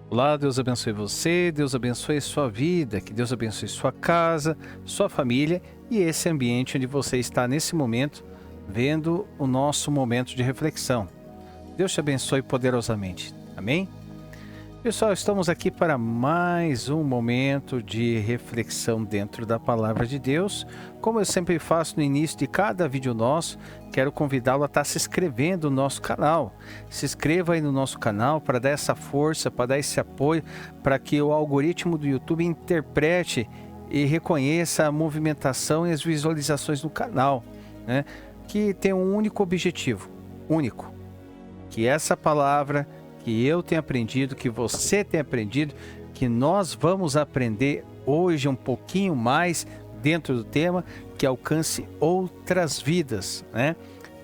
Olá, Deus abençoe você, Deus abençoe sua vida, que Deus abençoe sua casa, sua família e esse ambiente onde você está nesse momento, vendo o nosso momento de reflexão. Deus te abençoe poderosamente. Amém? Pessoal, estamos aqui para mais um momento de reflexão dentro da Palavra de Deus. Como eu sempre faço no início de cada vídeo nosso, quero convidá-lo a estar se inscrevendo no nosso canal. Se inscreva aí no nosso canal para dar essa força, para dar esse apoio, para que o algoritmo do YouTube interprete e reconheça a movimentação e as visualizações do canal, né? Que tem um único objetivo, único, que essa palavra que eu tenho aprendido, que você tem aprendido, que nós vamos aprender hoje um pouquinho mais dentro do tema, que alcance outras vidas, né?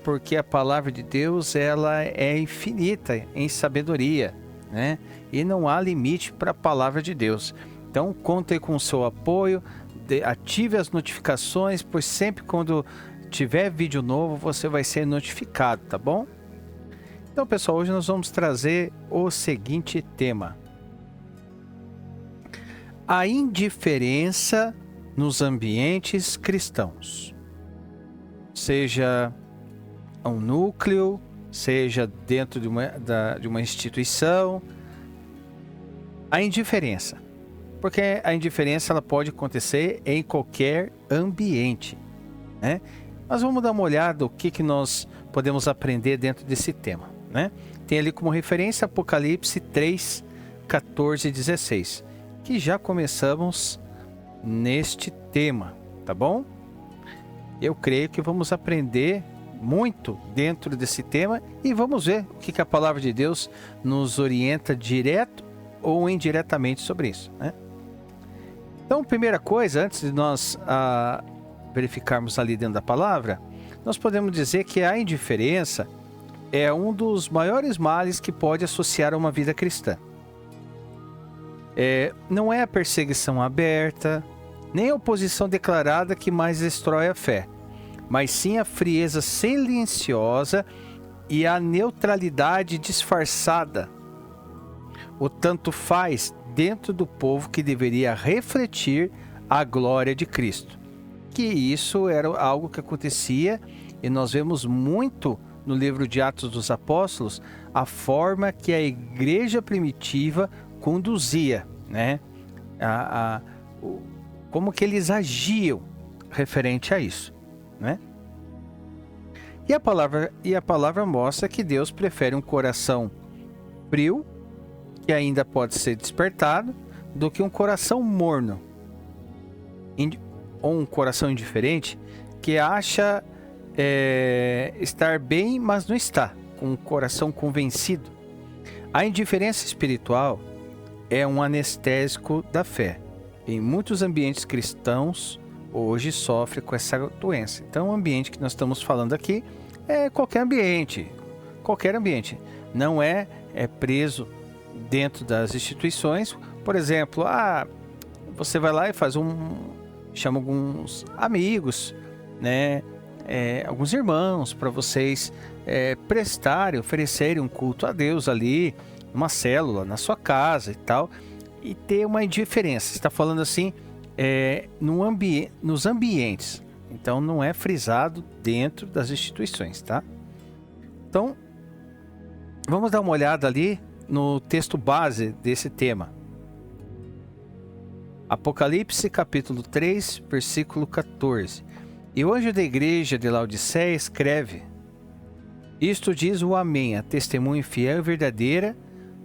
Porque a palavra de Deus, ela é infinita em sabedoria, né? E não há limite para a palavra de Deus. Então, conte com o seu apoio, ative as notificações, pois sempre quando tiver vídeo novo, você vai ser notificado, tá bom? Então, pessoal, hoje nós vamos trazer o seguinte tema: a indiferença nos ambientes cristãos. Seja um núcleo, seja dentro de uma instituição, a indiferença. Porque a indiferença ela pode acontecer em qualquer ambiente, né? Mas vamos dar uma olhada o que nós podemos aprender dentro desse tema, né? Tem ali como referência Apocalipse 3, 14 e 16, que já começamos neste tema, tá bom? Eu creio que vamos aprender muito dentro desse tema e vamos ver o que a palavra de Deus nos orienta direto ou indiretamente sobre isso, né? Então, primeira coisa, antes de nós verificarmos ali dentro da palavra, nós podemos dizer que a indiferença é um dos maiores males que pode associar a uma vida cristã. Não é a perseguição aberta, nem a oposição declarada que mais destrói a fé, mas sim a frieza silenciosa e a neutralidade disfarçada. O tanto faz dentro do povo que deveria refletir a glória de Cristo. Que isso era algo que acontecia e nós vemos muito no livro de Atos dos Apóstolos a forma que a igreja primitiva conduzia, né? Como que eles agiam referente a isso, né? E a palavra mostra que Deus prefere um coração frio, que ainda pode ser despertado, do que um coração morno, ou um coração indiferente, que acha estar bem, mas não está, com um coração convencido. A indiferença espiritual é um anestésico da fé. Em muitos ambientes cristãos, hoje sofre com essa doença. Então, o ambiente que nós estamos falando aqui é qualquer ambiente. Não é preso dentro das instituições. Por exemplo, você vai lá e chama alguns amigos, né? Alguns irmãos para vocês oferecerem um culto a Deus ali, uma célula na sua casa e tal, e ter uma indiferença. Você está falando assim, nos ambientes. Então não é frisado dentro das instituições, tá? Então, vamos dar uma olhada ali no texto base desse tema. Apocalipse capítulo 3, versículo 14. E o anjo da igreja de Laodiceia escreve: Isto diz o Amém, a testemunha fiel e verdadeira,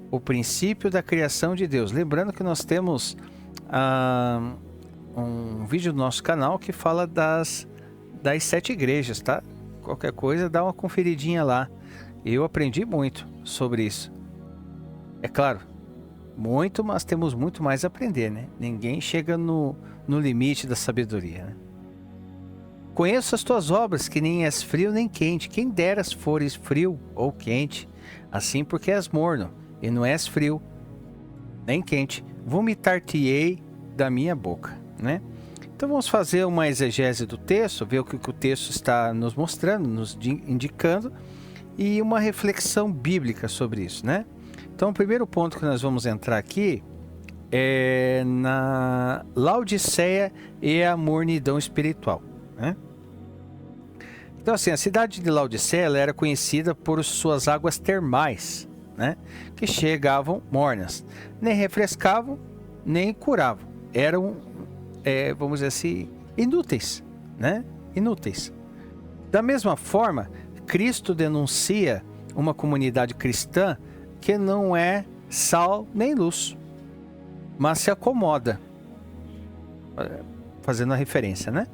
o princípio da criação de Deus. Lembrando que nós temos um vídeo no nosso canal que fala das 7 igrejas, tá? Qualquer coisa, dá uma conferidinha lá. Eu aprendi muito sobre isso. É claro, muito, mas temos muito mais a aprender, né? Ninguém chega no limite da sabedoria, né? Conheço as tuas obras, que nem és frio nem quente. Quem deras fores frio ou quente, assim porque és morno, e não és frio nem quente, vomitar-te-ei da minha boca, né? Então vamos fazer uma exegese do texto, ver o que o texto está nos mostrando, nos indicando, e uma reflexão bíblica sobre isso, né? Então, o primeiro ponto que nós vamos entrar aqui é na Laodiceia e a mornidão espiritual, né? Então, assim, a cidade de Laodiceia ela era conhecida por suas águas termais, né? Que chegavam mornas, nem refrescavam, nem curavam. Eram, vamos dizer assim, inúteis, né? Inúteis. Da mesma forma, Cristo denuncia uma comunidade cristã que não é sal nem luz, mas se acomoda, fazendo a referência, né?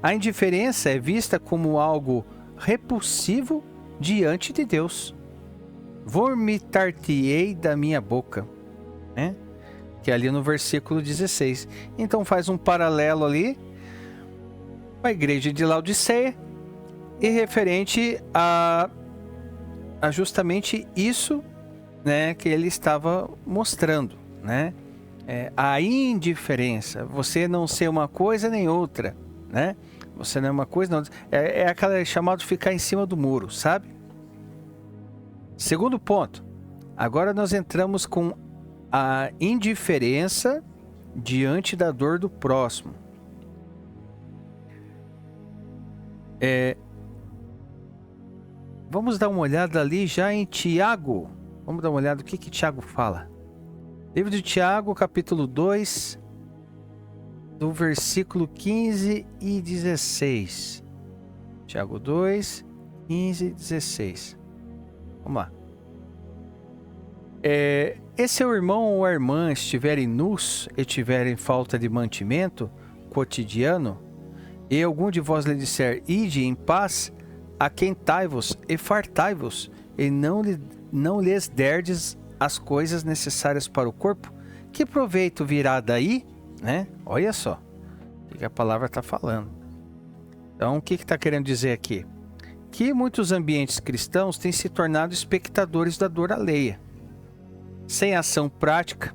A indiferença é vista como algo repulsivo diante de Deus. Vomitar-te-ei da minha boca, né? Que é ali no versículo 16. Então faz um paralelo ali com a igreja de Laodiceia e referente a justamente isso, né, que ele estava mostrando, né? A indiferença, você não ser uma coisa nem outra, né? Você não é uma coisa, não. É aquela chamada de ficar em cima do muro, sabe? Segundo ponto. Agora nós entramos com a indiferença diante da dor do próximo. Vamos dar uma olhada ali já em Tiago. Vamos dar uma olhada no que Tiago fala. Livro de Tiago, capítulo 2, do versículo 15 e 16. Tiago 2, 15 e 16. Vamos lá. E seu irmão ou a irmã estiverem nus e tiverem falta de mantimento cotidiano, e algum de vós lhe disser, ide em paz, aquentai-vos e fartai-vos, e não lhes derdes as coisas necessárias para o corpo, que proveito virá daí, né? Olha só o que a palavra está falando. Então, o que está querendo dizer aqui? Que muitos ambientes cristãos têm se tornado espectadores da dor alheia. Sem ação prática,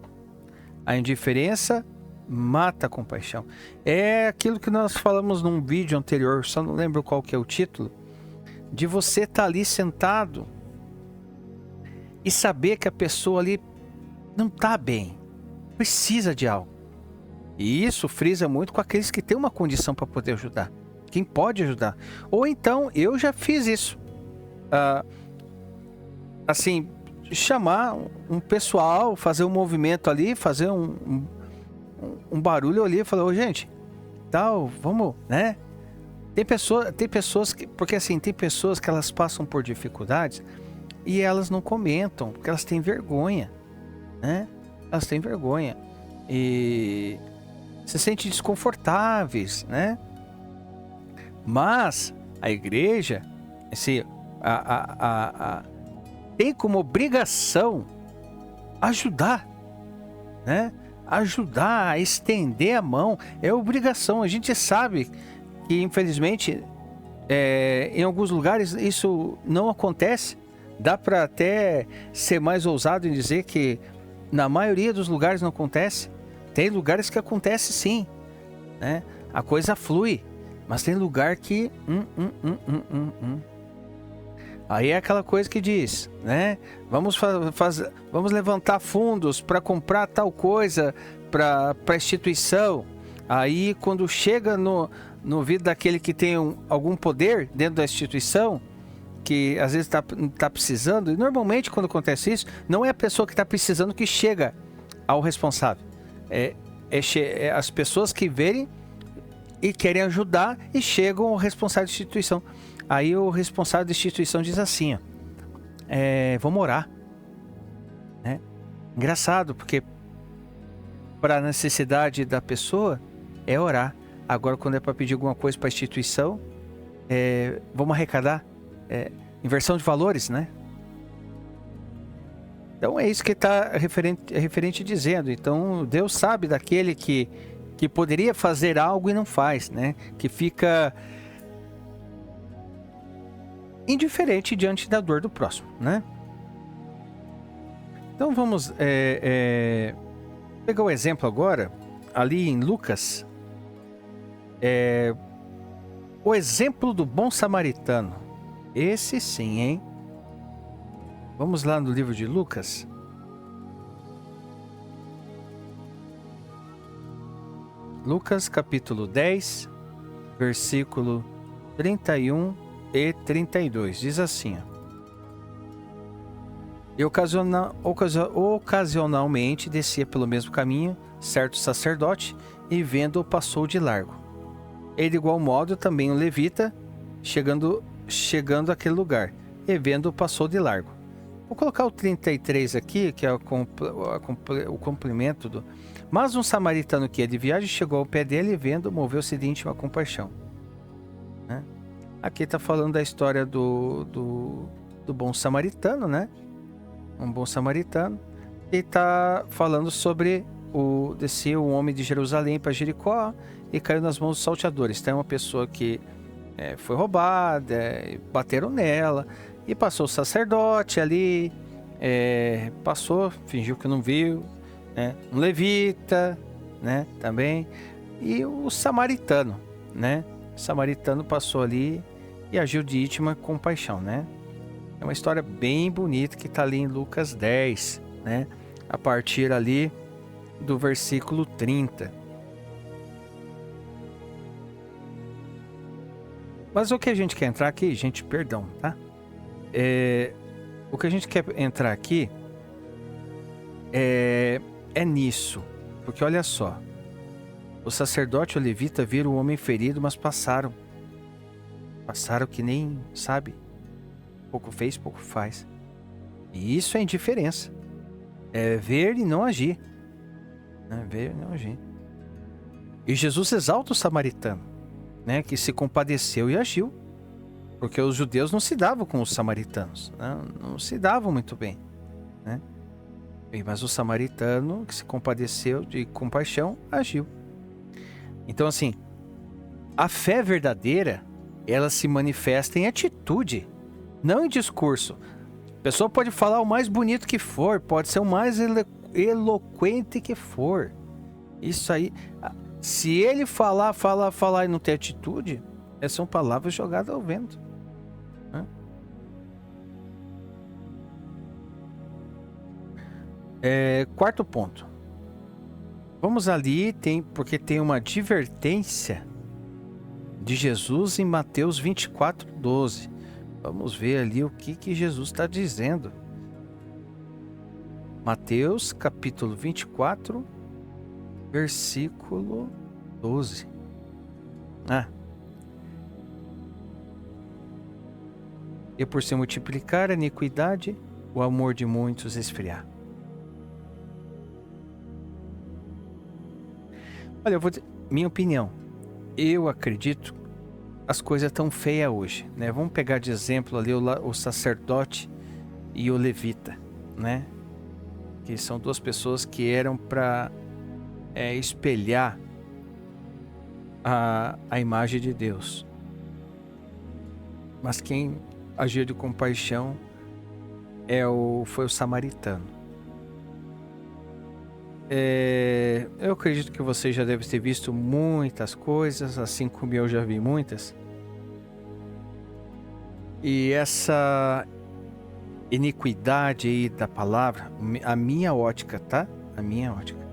a indiferença mata a compaixão. É aquilo que nós falamos num vídeo anterior, só não lembro qual que é o título, de você estar ali sentado e saber que a pessoa ali não está bem, precisa de algo. E isso frisa muito com aqueles que têm uma condição para poder ajudar, quem pode ajudar. Ou então, eu já fiz isso. Assim, chamar um pessoal, fazer um movimento ali, fazer um barulho ali, falar, ô gente, tal, vamos, né? Tem pessoas que, porque assim, tem pessoas que elas passam por dificuldades e elas não comentam, porque elas têm vergonha, né? Elas têm vergonha e se sentem desconfortáveis, né? Mas a igreja, assim, tem como obrigação ajudar, né? Ajudar, a estender a mão, é obrigação. A gente sabe que, infelizmente, em alguns lugares isso não acontece. Dá para até ser mais ousado em dizer que na maioria dos lugares não acontece. Tem lugares que acontece sim, né? A coisa flui, mas tem lugar que Aí é aquela coisa que diz, né? Vamos levantar fundos para comprar tal coisa para a instituição. Aí quando chega no ouvido daquele que tem algum poder dentro da instituição, que às vezes tá precisando, e normalmente quando acontece isso, não é a pessoa que está precisando que chega ao responsável. É as pessoas que verem e querem ajudar e chegam ao responsável da instituição. Aí o responsável da instituição diz assim, ó, vamos orar, né? Engraçado, porque para a necessidade da pessoa é orar. Agora, quando é para pedir alguma coisa para a instituição, vamos arrecadar. Inversão de valores, né? Então é isso que está referente dizendo. Então Deus sabe daquele que poderia fazer algo e não faz, né? Que fica indiferente diante da dor do próximo, né? Então vamos pegar o exemplo agora, ali em Lucas, o exemplo do bom samaritano. Esse sim, hein? Vamos lá no livro de Lucas, Lucas capítulo 10, versículo 31 e 32. Diz assim: E ocasionalmente descia pelo mesmo caminho certo sacerdote, e vendo-o passou de largo. E de igual modo também o levita, chegando àquele lugar, e vendo-o passou de largo. Vou colocar o 33 aqui, que é o complemento do... Mas um samaritano que ia de viagem chegou ao pé dele e vendo, moveu-se de íntima compaixão. Né? Aqui está falando da história do bom samaritano, né? Um bom samaritano. E está falando sobre desceu um homem de Jerusalém para Jericó e caiu nas mãos dos salteadores. Tem uma pessoa que foi roubada, bateram nela, e passou o sacerdote ali, passou, fingiu que não viu, né? Um levita, né? Também, e o samaritano, né? O samaritano passou ali e agiu de íntima compaixão, né? É uma história bem bonita que está ali em Lucas 10, né? A partir ali do versículo 30. Mas o que a gente quer entrar aqui, gente, perdão, tá? O que a gente quer entrar aqui é nisso. Porque olha só, o sacerdote e o levita viram o homem ferido, mas passaram que nem, sabe, pouco fez, pouco faz. E isso é indiferença. É ver e não agir. Ver e não agir. E Jesus exalta o samaritano, né, que se compadeceu e agiu. Porque os judeus não se davam com os samaritanos, né? Não se davam muito bem, né? Mas o samaritano, que se compadeceu de compaixão, agiu. Então, assim, a fé verdadeira, ela se manifesta em atitude, não em discurso. A pessoa pode falar o mais bonito que for, pode ser o mais eloquente que for. Isso aí, se ele falar e não ter atitude, essas são palavras jogadas ao vento. Quarto ponto. Vamos ali, porque tem uma advertência de Jesus em Mateus 24:12. Vamos ver ali o que Jesus está dizendo. Mateus capítulo 24, versículo 12. E por se multiplicar a iniquidade, o amor de muitos esfriar. Olha, eu vou dizer, minha opinião, eu acredito as coisas estão feias hoje, né? Vamos pegar de exemplo ali o sacerdote e o levita, né? Que são duas pessoas que eram para espelhar a imagem de Deus. Mas quem agiu de compaixão foi o samaritano. Eu acredito que você já deve ter visto muitas coisas, assim como eu já vi muitas. E essa iniquidade aí da palavra, a minha ótica, tá? A minha ótica.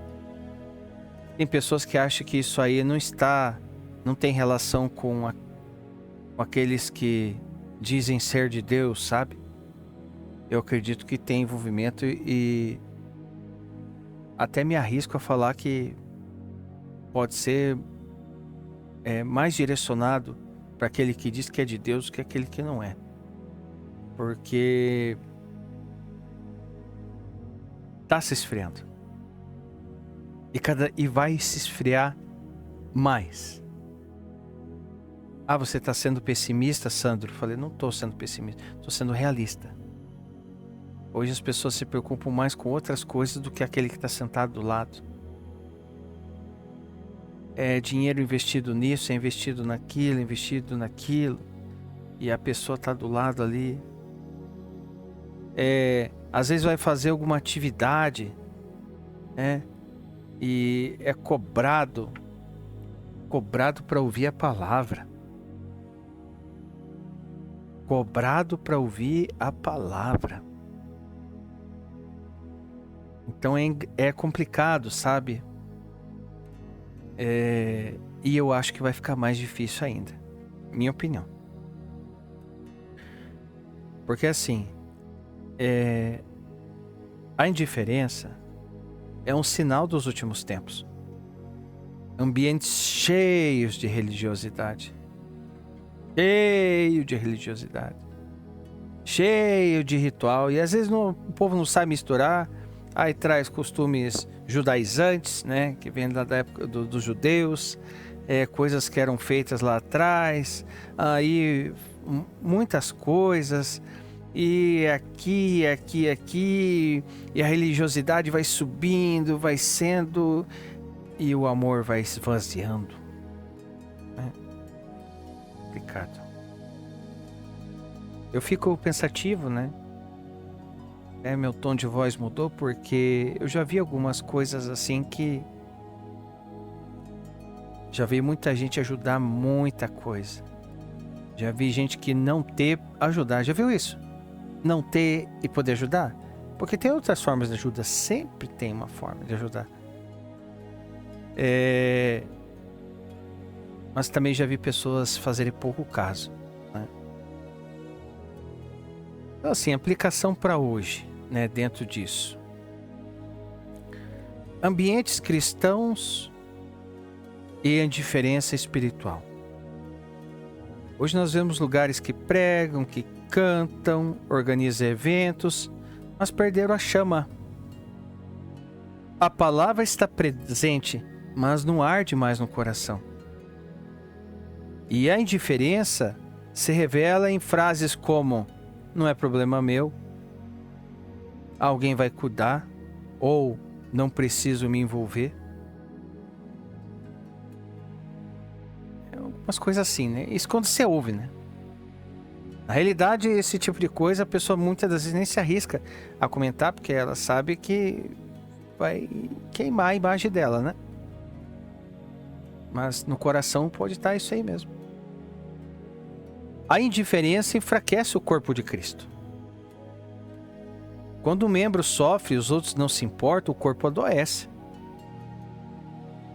Tem pessoas que acham que isso aí não tem relação com aqueles que dizem ser de Deus, sabe? Eu acredito que tem envolvimento e até me arrisco a falar que pode ser mais direcionado para aquele que diz que é de Deus do que aquele que não é. Porque está se esfriando. E vai se esfriar mais. Você está sendo pessimista, Sandro? Eu falei, não estou sendo pessimista, estou sendo realista. Hoje as pessoas se preocupam mais com outras coisas do que aquele que está sentado do lado. É dinheiro investido nisso, é investido naquilo, e a pessoa está do lado ali. Às vezes vai fazer alguma atividade, e é cobrado para ouvir a palavra. Cobrado para ouvir a palavra. Então é complicado, sabe? E eu acho que vai ficar mais difícil ainda. Minha opinião. Porque assim, a indiferença é um sinal dos últimos tempos. Ambientes cheios de religiosidade. Cheio de ritual. E às vezes o povo não sabe misturar. Aí traz costumes judaizantes, né? Que vem da época dos judeus. Coisas que eram feitas lá atrás. Aí muitas coisas. E aqui. E a religiosidade vai subindo, vai sendo... E o amor vai esvaziando. Complicado. Eu fico pensativo, né? Meu tom de voz mudou porque eu já vi algumas coisas assim que... Já vi muita gente ajudar muita coisa. Já vi gente que não ter ajudar. Já viu isso? Não ter e poder ajudar? Porque tem outras formas de ajuda. Sempre tem uma forma de ajudar. Mas também já vi pessoas fazerem pouco caso, né? Então, assim, aplicação para hoje, né, dentro disso. Ambientes cristãos e indiferença espiritual. Hoje nós vemos lugares que pregam, que cantam, organizam eventos, mas perderam a chama. A palavra está presente, mas não arde mais no coração. E a indiferença se revela em frases como: não é problema meu, alguém vai cuidar, ou não preciso me envolver. Algumas coisas assim, né? Isso quando você ouve, né? Na realidade, esse tipo de coisa, a pessoa muitas das vezes nem se arrisca a comentar, porque ela sabe que vai queimar a imagem dela, né? Mas no coração pode estar isso aí mesmo. A indiferença enfraquece o corpo de Cristo. Quando um membro sofre e os outros não se importam, o corpo adoece.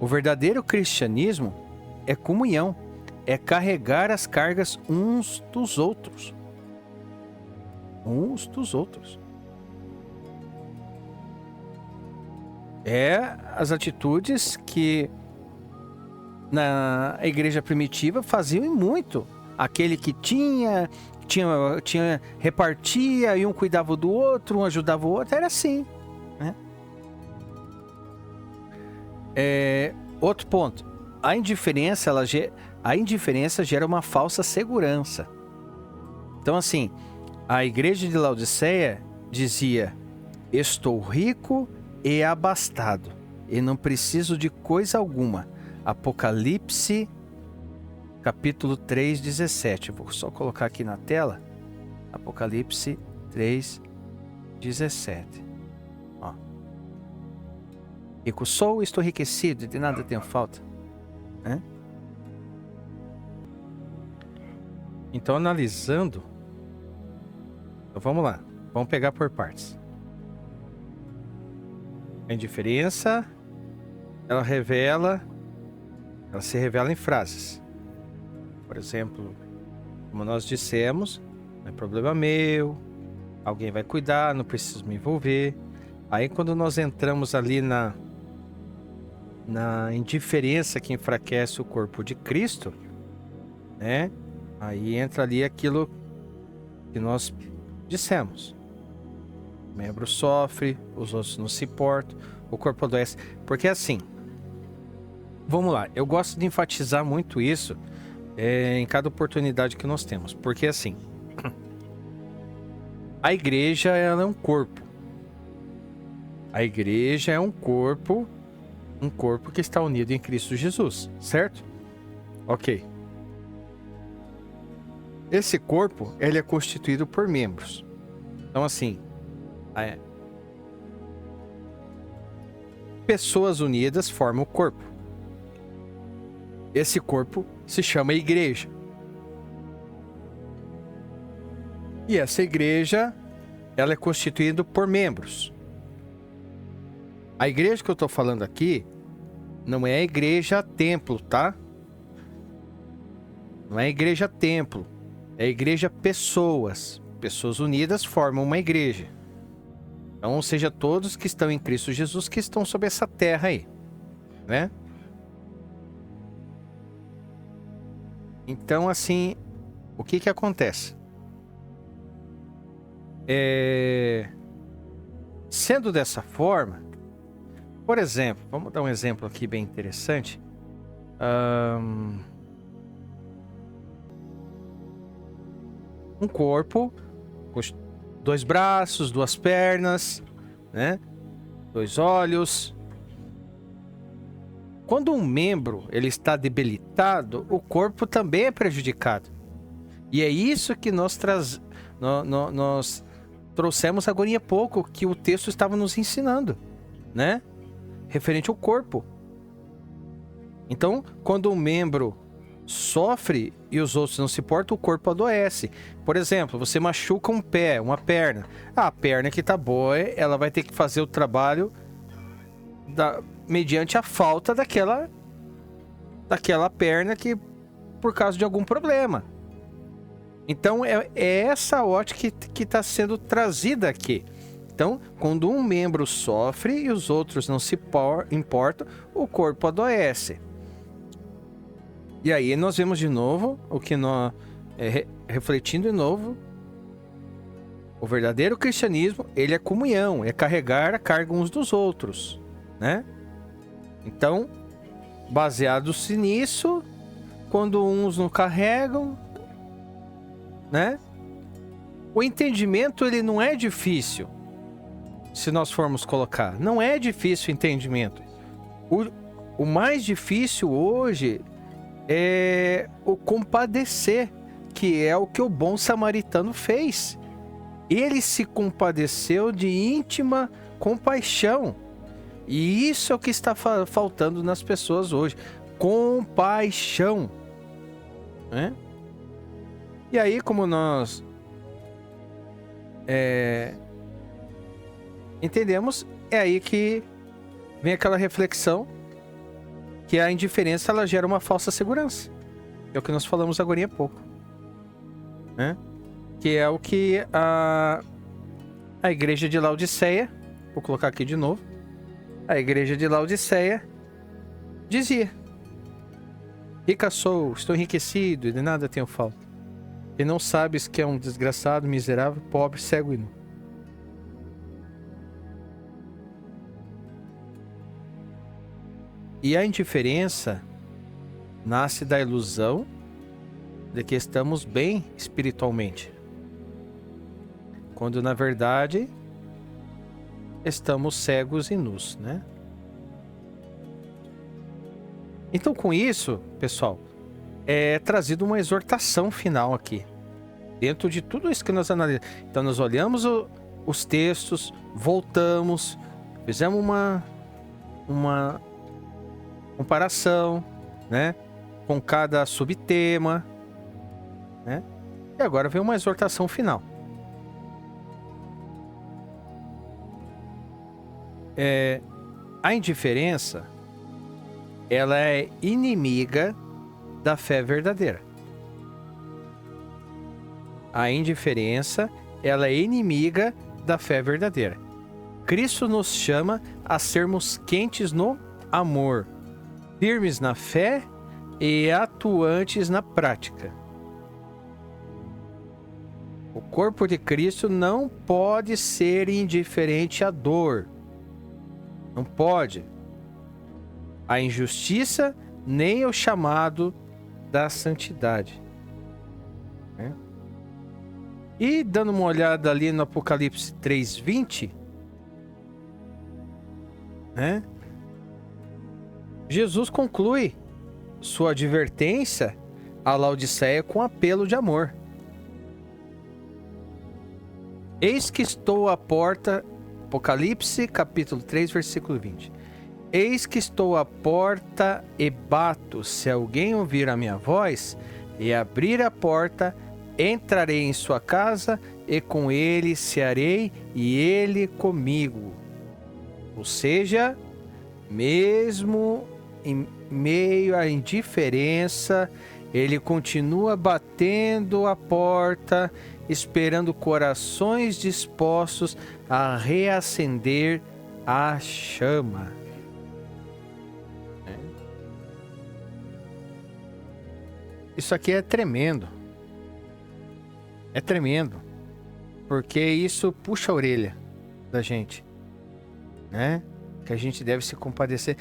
O verdadeiro cristianismo é comunhão, é carregar as cargas uns dos outros. Uns dos outros. As atitudes que na igreja primitiva faziam muito. Aquele que tinha, repartia, e um cuidava do outro, um ajudava o outro, era assim, né? Outro ponto, a indiferença gera uma falsa segurança. Então assim, a igreja de Laodiceia dizia: estou rico e abastado, e não preciso de coisa alguma. Apocalipse capítulo 3, 17. Vou só colocar aqui na tela. Apocalipse 3, 17. Ó. Rico sou, estou enriquecido, de nada tenho falta. Então, analisando... Então, vamos lá. Vamos pegar por partes. A indiferença, ela se revela em frases. Por exemplo, como nós dissemos, não é problema meu, alguém vai cuidar, não preciso me envolver. Aí quando nós entramos ali na indiferença que enfraquece o corpo de Cristo, né? Aí entra ali aquilo que nós dissemos. O membro sofre, os outros não se importam, o corpo adoece. Porque assim, vamos lá, eu gosto de enfatizar muito isso em cada oportunidade que nós temos. Porque assim, a igreja ela é um corpo. A igreja é um corpo que está unido em Cristo Jesus, certo? Ok. Esse corpo, ele é constituído por membros. Então assim, pessoas unidas formam o corpo. Esse corpo se chama igreja. E essa igreja, ela é constituída por membros. A igreja que eu estou falando aqui Não é a igreja templo, tá? Não é a igreja templo. É a igreja pessoas. Pessoas unidas formam uma igreja. Então, ou seja, todos que estão em Cristo Jesus que estão sobre essa terra aí, né? Então, assim, o que acontece? Sendo dessa forma, por exemplo, vamos dar um exemplo aqui bem interessante. Um corpo com 2 braços, 2 pernas, né? 2 olhos. Quando um membro ele está debilitado, o corpo também é prejudicado. E é isso que nós trouxemos agora há pouco, que o texto estava nos ensinando, né? Referente ao corpo. Então, quando um membro sofre e os outros não se portam, o corpo adoece. Por exemplo, você machuca um pé, uma perna. A perna que tá boa, ela vai ter que fazer o trabalho mediante a falta daquela perna que por causa de algum problema. Então é essa ótica que está sendo trazida aqui. Então, quando um membro sofre e os outros não se importam, o corpo adoece. E aí nós vemos de novo o que nós refletindo de novo. O verdadeiro cristianismo, ele é comunhão, é carregar a carga uns dos outros, né? Então, baseado-se nisso, quando uns não carregam, né? O entendimento, ele não é difícil. Se nós formos colocar, não é difícil o entendimento. O mais difícil hoje é o compadecer, que é o que o bom samaritano fez. Ele se compadeceu de íntima compaixão. E isso é o que está faltando nas pessoas hoje. Compaixão, né? E aí, como nós entendemos, é aí que vem aquela reflexão que a indiferença ela gera uma falsa segurança. É o que nós falamos agora há pouco, né? Que é o que a igreja de Laodiceia, vou colocar aqui de novo, a igreja de Laodiceia dizia: rica sou, estou enriquecido e de nada tenho falta. E não sabes que é um desgraçado, miserável, pobre, cego e nu. E a indiferença nasce da ilusão de que estamos bem espiritualmente, quando na verdade estamos cegos e nus, né? Então, com isso, pessoal, é trazido uma exortação final aqui, dentro de tudo isso que nós analisamos. Então, nós olhamos os textos, voltamos, fizemos uma comparação, né, com cada subtema, né? E agora vem uma exortação final. A indiferença, ela é inimiga da fé verdadeira. A indiferença, ela é inimiga da fé verdadeira. Cristo nos chama a sermos quentes no amor, firmes na fé e atuantes na prática. O corpo de Cristo não pode ser indiferente à dor. Não pode. A injustiça, nem o chamado da santidade. E dando uma olhada ali no Apocalipse 3:20, né? Jesus conclui sua advertência a Laodiceia com apelo de amor. Eis que estou à porta, Apocalipse capítulo 3, versículo 20. Eis que estou à porta e bato. Se alguém ouvir a minha voz e abrir a porta, entrarei em sua casa e com ele cearei e ele comigo. Ou seja, mesmo em meio à indiferença, ele continua batendo a porta, esperando corações dispostos a reacender a chama. Isso aqui é tremendo. É tremendo. Porque isso puxa a orelha da gente, né? Que a gente deve se compadecer.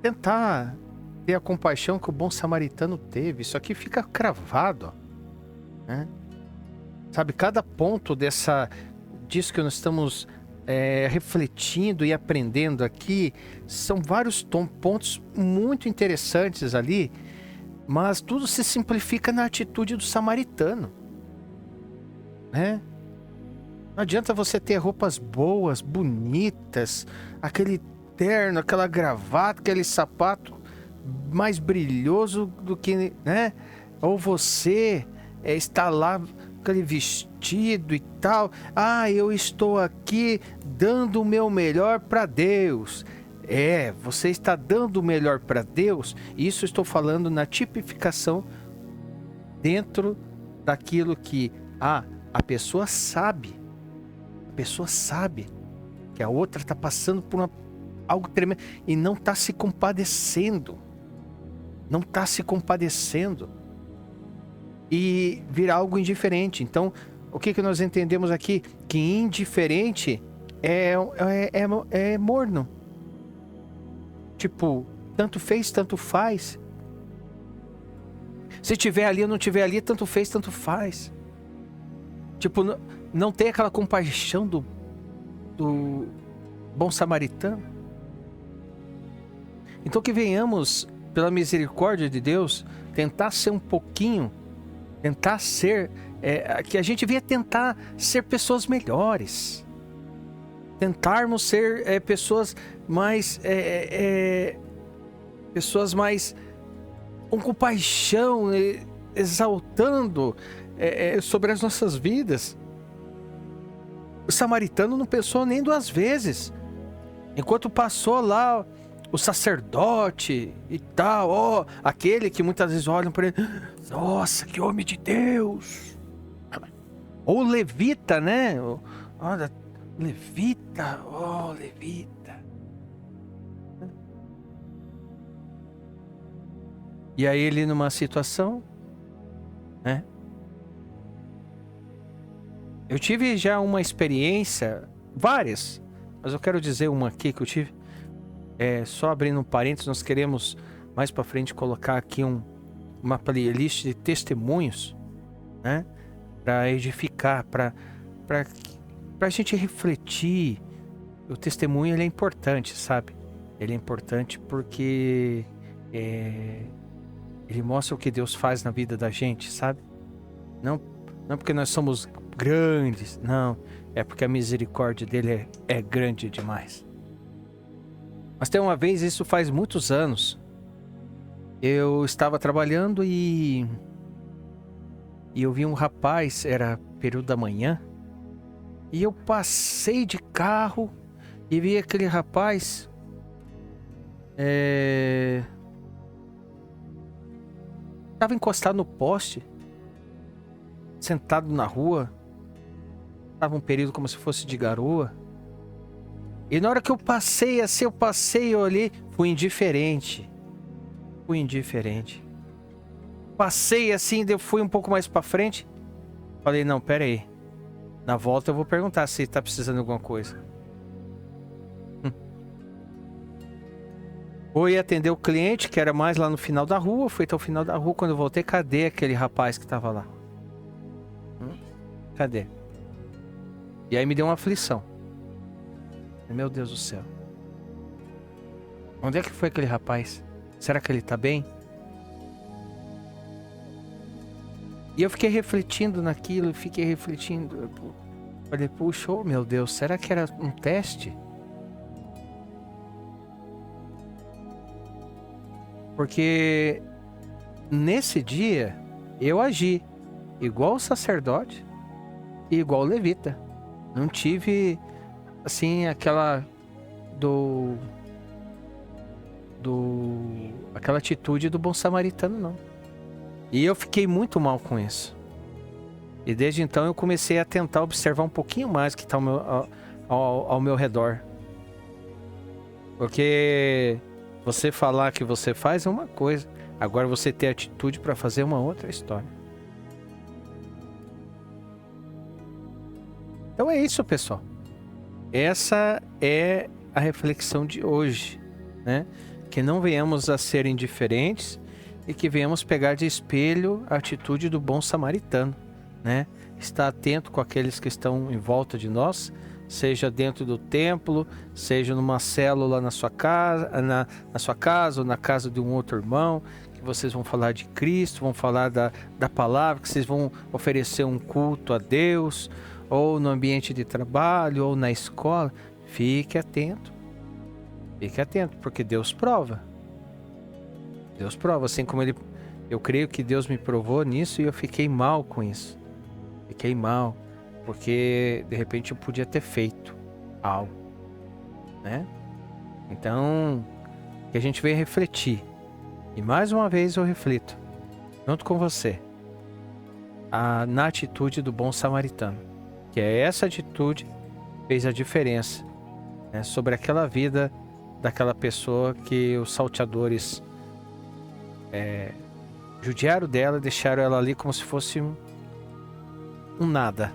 Tentar ter a compaixão que o bom samaritano teve. Isso aqui fica cravado, né? Sabe, cada ponto disso que nós estamos refletindo e aprendendo aqui, são vários pontos muito interessantes ali, mas tudo se simplifica na atitude do samaritano, né? Não adianta você ter roupas boas, bonitas, aquele terno, aquela gravata, aquele sapato mais brilhoso do que, né? Ou você está lá com aquele vestido e tal. Ah, eu estou aqui dando o meu melhor para Deus. Você está dando o melhor para Deus. Isso estou falando na tipificação dentro daquilo que a pessoa sabe. A pessoa sabe que a outra está passando por algo tremendo e não está se compadecendo. Não está se compadecendo. E vira algo indiferente. Então, o que nós entendemos aqui? Que indiferente é morno. Tipo, tanto fez, tanto faz. Se tiver ali ou não tiver ali, tanto fez, tanto faz. Tipo, não tem aquela compaixão do bom samaritano. Então que venhamos, pela misericórdia de Deus, tentar ser um pouquinho, tentar ser, que a gente venha tentar ser pessoas melhores. Tentarmos ser pessoas mais com compaixão, exaltando sobre as nossas vidas. O samaritano não pensou nem duas vezes. Enquanto passou lá o sacerdote e tal, aquele que muitas vezes olham para ele, nossa, que homem de Deus. Ou o levita, né? Olha, levita, levita. E aí ele numa situação, né? Eu tive já uma experiência, várias, mas eu quero dizer uma aqui que eu tive. Só abrindo um parênteses, nós queremos mais para frente colocar aqui uma playlist de testemunhos, né? Para edificar, para a gente refletir. O testemunho ele é importante, sabe? Ele é importante porque ele mostra o que Deus faz na vida da gente, sabe? Não porque nós somos grandes, não. É porque a misericórdia dele é grande demais. Mas tem uma vez, isso faz muitos anos, eu estava trabalhando e eu vi um rapaz, era período da manhã, e eu passei de carro e vi aquele rapaz estava encostado no poste, sentado na rua. Estava um período como se fosse de garoa. E na hora que eu passei assim, eu olhei, fui indiferente. Passei assim, eu fui um pouco mais pra frente. Falei, não, pera aí. Na volta eu vou perguntar se tá precisando de alguma coisa. Fui atender o cliente, que era mais lá no final da rua. Fui até o final da rua, quando eu voltei, cadê aquele rapaz que tava lá? Cadê? E aí me deu uma aflição. Meu Deus do céu. Onde é que foi aquele rapaz? Será que ele tá bem? E eu fiquei refletindo naquilo, Falei, puxa, meu Deus, será que era um teste? Porque nesse dia eu agi igual o sacerdote e igual o levita. Não tive assim aquela aquela atitude do bom samaritano, não. E eu fiquei muito mal com isso. E desde então eu comecei a tentar observar um pouquinho mais o que está ao meu redor. Porque você falar que você faz é uma coisa, agora você ter atitude para fazer é uma outra história. Então é isso, pessoal. Essa é a reflexão de hoje, né? Que não venhamos a ser indiferentes e que venhamos pegar de espelho a atitude do bom samaritano, né? Estar atento com aqueles que estão em volta de nós, seja dentro do templo, seja numa célula na sua casa, na sua casa ou na casa de um outro irmão, que vocês vão falar de Cristo, vão falar da palavra, que vocês vão oferecer um culto a Deus, ou no ambiente de trabalho, ou na escola. Fique atento. Fique atento, porque Deus prova. Deus prova, assim como eu creio que Deus me provou nisso e eu fiquei mal com isso. Fiquei mal, porque de repente eu podia ter feito algo, né? Então, que a gente venha refletir. E mais uma vez eu reflito, junto com você, na atitude do bom samaritano. Que é essa atitude que fez a diferença, né, sobre aquela vida daquela pessoa que os salteadores judiaram dela, deixaram ela ali como se fosse um nada.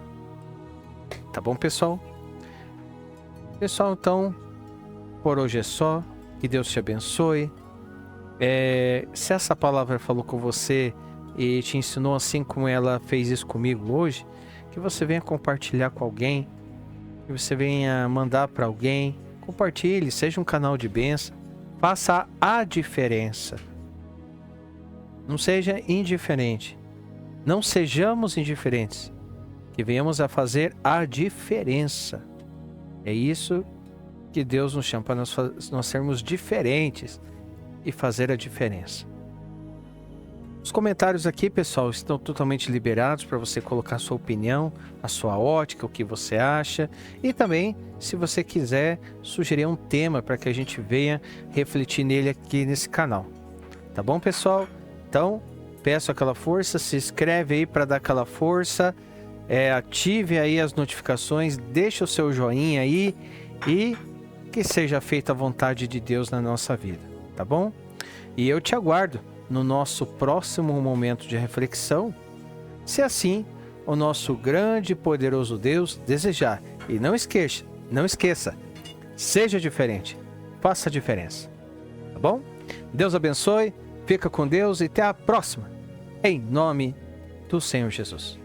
Tá bom, pessoal? Pessoal, então, por hoje é só. Que Deus te abençoe. Se essa palavra falou com você e te ensinou assim como ela fez isso comigo hoje, que você venha compartilhar com alguém, que você venha mandar para alguém. Compartilhe, seja um canal de bênção. Faça a diferença. Não seja indiferente. Não sejamos indiferentes. Que venhamos a fazer a diferença. É isso que Deus nos chama, para nós sermos diferentes e fazer a diferença. Os comentários aqui, pessoal, estão totalmente liberados para você colocar a sua opinião, a sua ótica, o que você acha. E também, se você quiser, sugerir um tema para que a gente venha refletir nele aqui nesse canal. Tá bom, pessoal? Então, peço aquela força, se inscreve aí para dar aquela força, ative aí as notificações, deixa o seu joinha aí e que seja feita a vontade de Deus na nossa vida, tá bom? E eu te aguardo no nosso próximo momento de reflexão, se assim o nosso grande e poderoso Deus desejar. E não esqueça, seja diferente, faça a diferença, tá bom? Deus abençoe, fica com Deus e até a próxima, em nome do Senhor Jesus.